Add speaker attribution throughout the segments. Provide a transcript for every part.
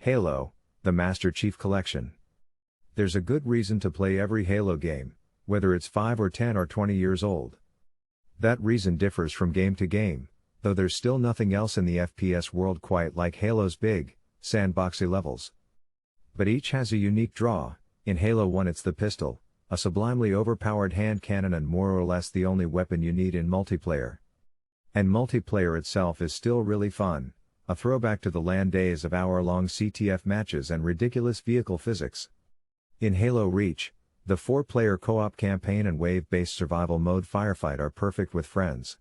Speaker 1: Halo, the Master Chief Collection. There's a good reason to play every Halo game, whether it's 5 or 10 or 20 years old. That reason differs from game to game, though there's still nothing else in the FPS world quite like Halo's big, sandboxy levels. But each has a unique draw. In Halo 1 it's the pistol, a sublimely overpowered hand cannon and more or less the only weapon you need in multiplayer. And multiplayer itself is still really fun, a throwback to the LAN days of hour-long CTF matches and ridiculous vehicle physics. In Halo Reach, the 4-player co-op campaign and wave-based survival mode Firefight are perfect with friends.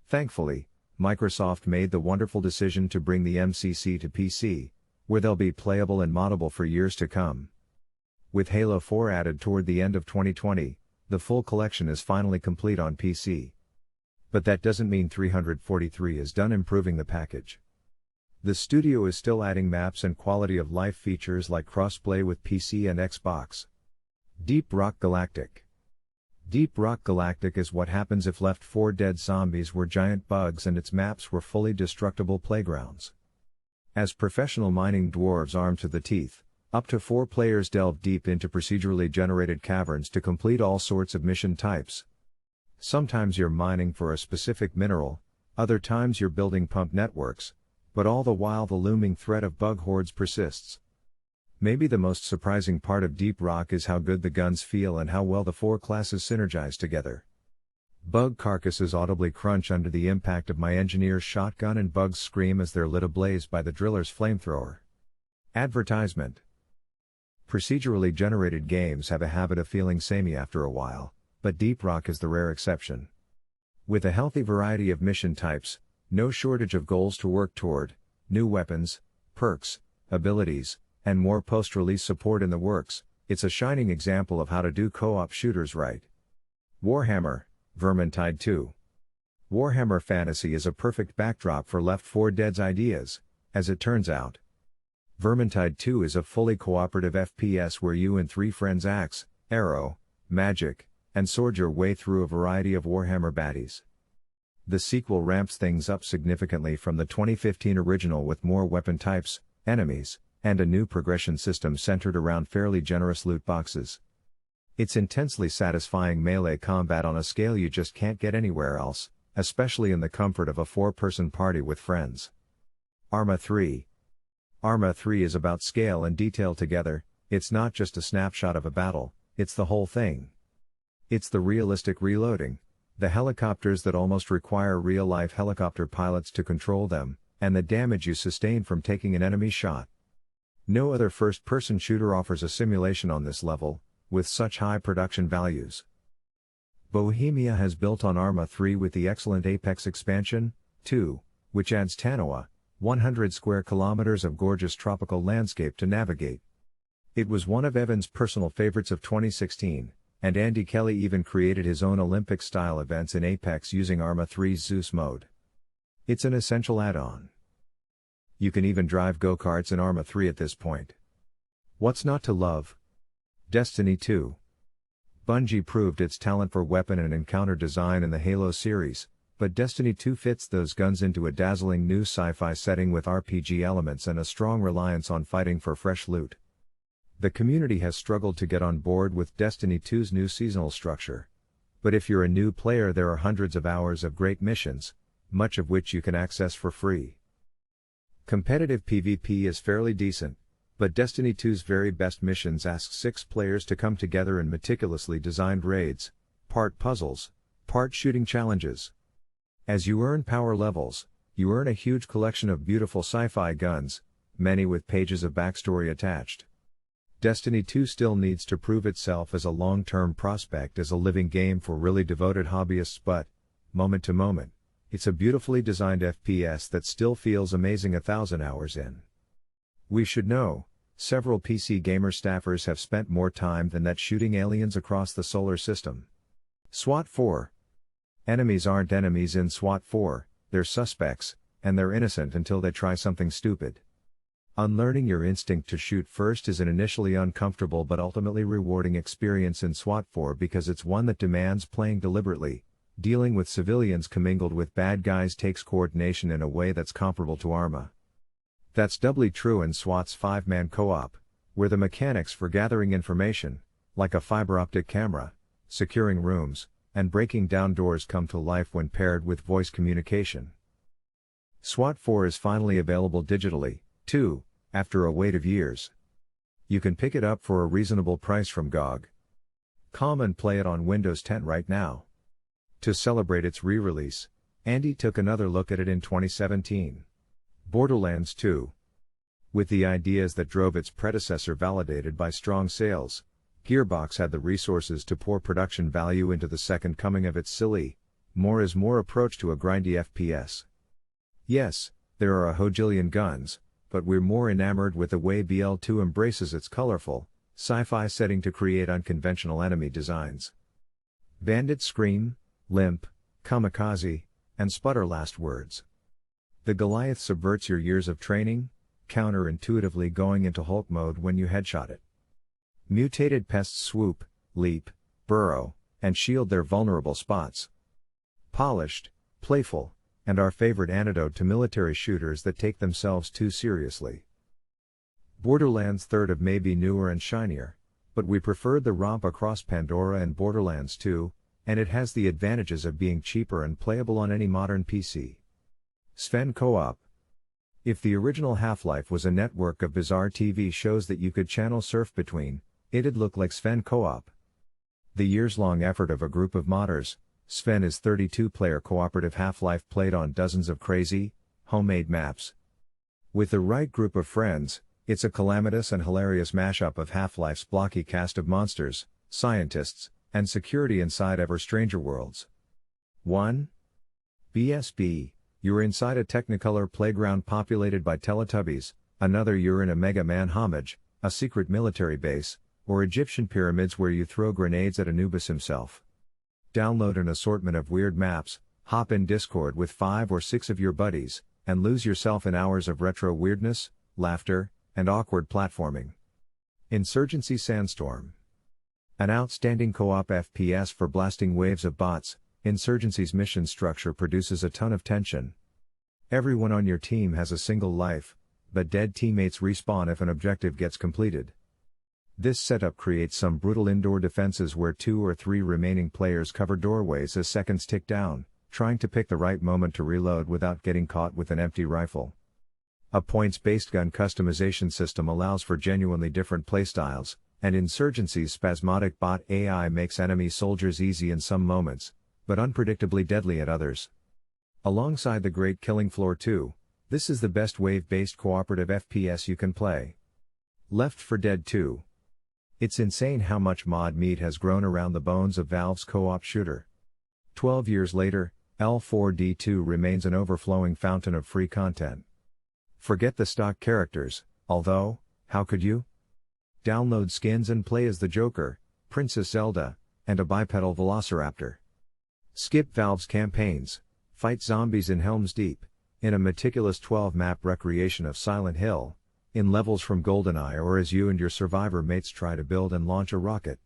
Speaker 1: Thankfully, Microsoft made the wonderful decision to bring the MCC to PC, where they'll be playable and moddable for years to come. With Halo 4 added toward the end of 2020, the full collection is finally complete on PC. But that doesn't mean 343 is done improving the package. The studio is still adding maps and quality of life features like crossplay with PC and Xbox. Deep Rock Galactic. Deep Rock Galactic is what happens if Left 4 Dead zombies were giant bugs and its maps were fully destructible playgrounds. As professional mining dwarves armed to the teeth, up to 4 players delve deep into procedurally generated caverns to complete all sorts of mission types. Sometimes you're mining for a specific mineral, other times you're building pump networks, but all the while the looming threat of bug hordes persists. Maybe the most surprising part of Deep Rock is how good the guns feel and how well the 4 classes synergize together. Bug carcasses audibly crunch under the impact of my engineer's shotgun and bugs scream as they're lit ablaze by the driller's flamethrower. Advertisement. Procedurally generated games have a habit of feeling samey after a while, but Deep Rock is the rare exception. With a healthy variety of mission types, no shortage of goals to work toward, new weapons, perks, abilities, and more post-release support in the works, it's a shining example of how to do co-op shooters right. Warhammer Vermintide 2. Warhammer Fantasy is a perfect backdrop for Left 4 Dead's ideas, as it turns out. Vermintide 2 is a fully cooperative FPS where you and 3 friends axe, arrow, magic, and sword your way through a variety of Warhammer baddies. The sequel ramps things up significantly from the 2015 original with more weapon types, enemies, and a new progression system centered around fairly generous loot boxes. It's intensely satisfying melee combat on a scale you just can't get anywhere else, especially in the comfort of a 4-person party with friends. Arma 3. Arma 3 is about scale and detail together. It's not just a snapshot of a battle, it's the whole thing. It's the realistic reloading, the helicopters that almost require real-life helicopter pilots to control them, and the damage you sustain from taking an enemy shot. No other first-person shooter offers a simulation on this level, with such high production values. Bohemia has built on Arma 3 with the excellent Apex expansion, 2, which adds Tanoa, 100 square kilometers of gorgeous tropical landscape to navigate. It was one of Evan's personal favorites of 2016. And Andy Kelly even created his own Olympic-style events in Apex using Arma 3's Zeus mode. It's an essential add-on. You can even drive go-karts in Arma 3 at this point. What's not to love? Destiny 2. Bungie proved its talent for weapon and encounter design in the Halo series, but Destiny 2 fits those guns into a dazzling new sci-fi setting with RPG elements and a strong reliance on fighting for fresh loot. The community has struggled to get on board with Destiny 2's new seasonal structure. But if you're a new player, there are hundreds of hours of great missions, much of which you can access for free. Competitive PvP is fairly decent, but Destiny 2's very best missions ask 6 players to come together in meticulously designed raids, part puzzles, part shooting challenges. As you earn power levels, you earn a huge collection of beautiful sci-fi guns, many with pages of backstory attached. Destiny 2 still needs to prove itself as a long-term prospect as a living game for really devoted hobbyists, but, moment to moment, it's a beautifully designed FPS that still feels amazing 1,000 hours in. We should know, several PC gamer staffers have spent more time than that shooting aliens across the solar system. SWAT 4. Enemies aren't enemies in SWAT 4, they're suspects, and they're innocent until they try something stupid. Unlearning your instinct to shoot first is an initially uncomfortable but ultimately rewarding experience in SWAT 4 because it's one that demands playing deliberately. Dealing with civilians commingled with bad guys takes coordination in a way that's comparable to Arma. That's doubly true in SWAT's 5-man co-op, where the mechanics for gathering information, like a fiber optic camera, securing rooms, and breaking down doors come to life when paired with voice communication. SWAT 4 is finally available digitally, too, after a wait of years. You can pick it up for a reasonable price from GOG.com and play it on Windows 10 right now. To celebrate its re-release, Andy took another look at it in 2017. Borderlands 2. With the ideas that drove its predecessor validated by strong sales, Gearbox had the resources to pour production value into the second coming of its silly, more is more approach to a grindy FPS. Yes, there are a hojillion guns, but we're more enamored with the way BL2 embraces its colorful, sci-fi setting to create unconventional enemy designs. Bandits scream, limp, kamikaze, and sputter last words. The Goliath subverts your years of training, counterintuitively going into Hulk mode when you headshot it. Mutated pests swoop, leap, burrow, and shield their vulnerable spots. Polished, playful, and our favorite antidote to military shooters that take themselves too seriously. Borderlands 3rd may be newer and shinier, but we preferred the romp across Pandora and Borderlands 2, and it has the advantages of being cheaper and playable on any modern PC. Sven Co-op. If the original Half-Life was a network of bizarre TV shows that you could channel surf between, it'd look like Sven Co-op. The years-long effort of a group of modders, Sven is 32-player cooperative Half-Life played on dozens of crazy, homemade maps. With the right group of friends, it's a calamitous and hilarious mashup of Half-Life's blocky cast of monsters, scientists, and security inside ever-stranger worlds. 1. BSB, you're inside a Technicolor playground populated by Teletubbies, another you're in a Mega Man homage, a secret military base, or Egyptian pyramids where you throw grenades at Anubis himself. Download an assortment of weird maps, hop in Discord with 5 or 6 of your buddies, and lose yourself in hours of retro weirdness, laughter, and awkward platforming. Insurgency Sandstorm. An outstanding co-op FPS for blasting waves of bots, Insurgency's mission structure produces a ton of tension. Everyone on your team has a single life, but dead teammates respawn if an objective gets completed. This setup creates some brutal indoor defenses where 2 or 3 remaining players cover doorways as seconds tick down, trying to pick the right moment to reload without getting caught with an empty rifle. A points-based gun customization system allows for genuinely different playstyles, and Insurgency's spasmodic bot AI makes enemy soldiers easy in some moments, but unpredictably deadly at others. Alongside the great Killing Floor 2, this is the best wave-based cooperative FPS you can play. Left 4 Dead 2. It's insane how much mod meat has grown around the bones of Valve's co-op shooter. 12 years later, L4D2 remains an overflowing fountain of free content. Forget the stock characters, although, how could you? Download skins and play as the Joker, Princess Zelda, and a bipedal velociraptor. Skip Valve's campaigns, fight zombies in Helm's Deep, in a meticulous 12-map recreation of Silent Hill, in levels from GoldenEye, or as you and your survivor mates try to build and launch a rocket.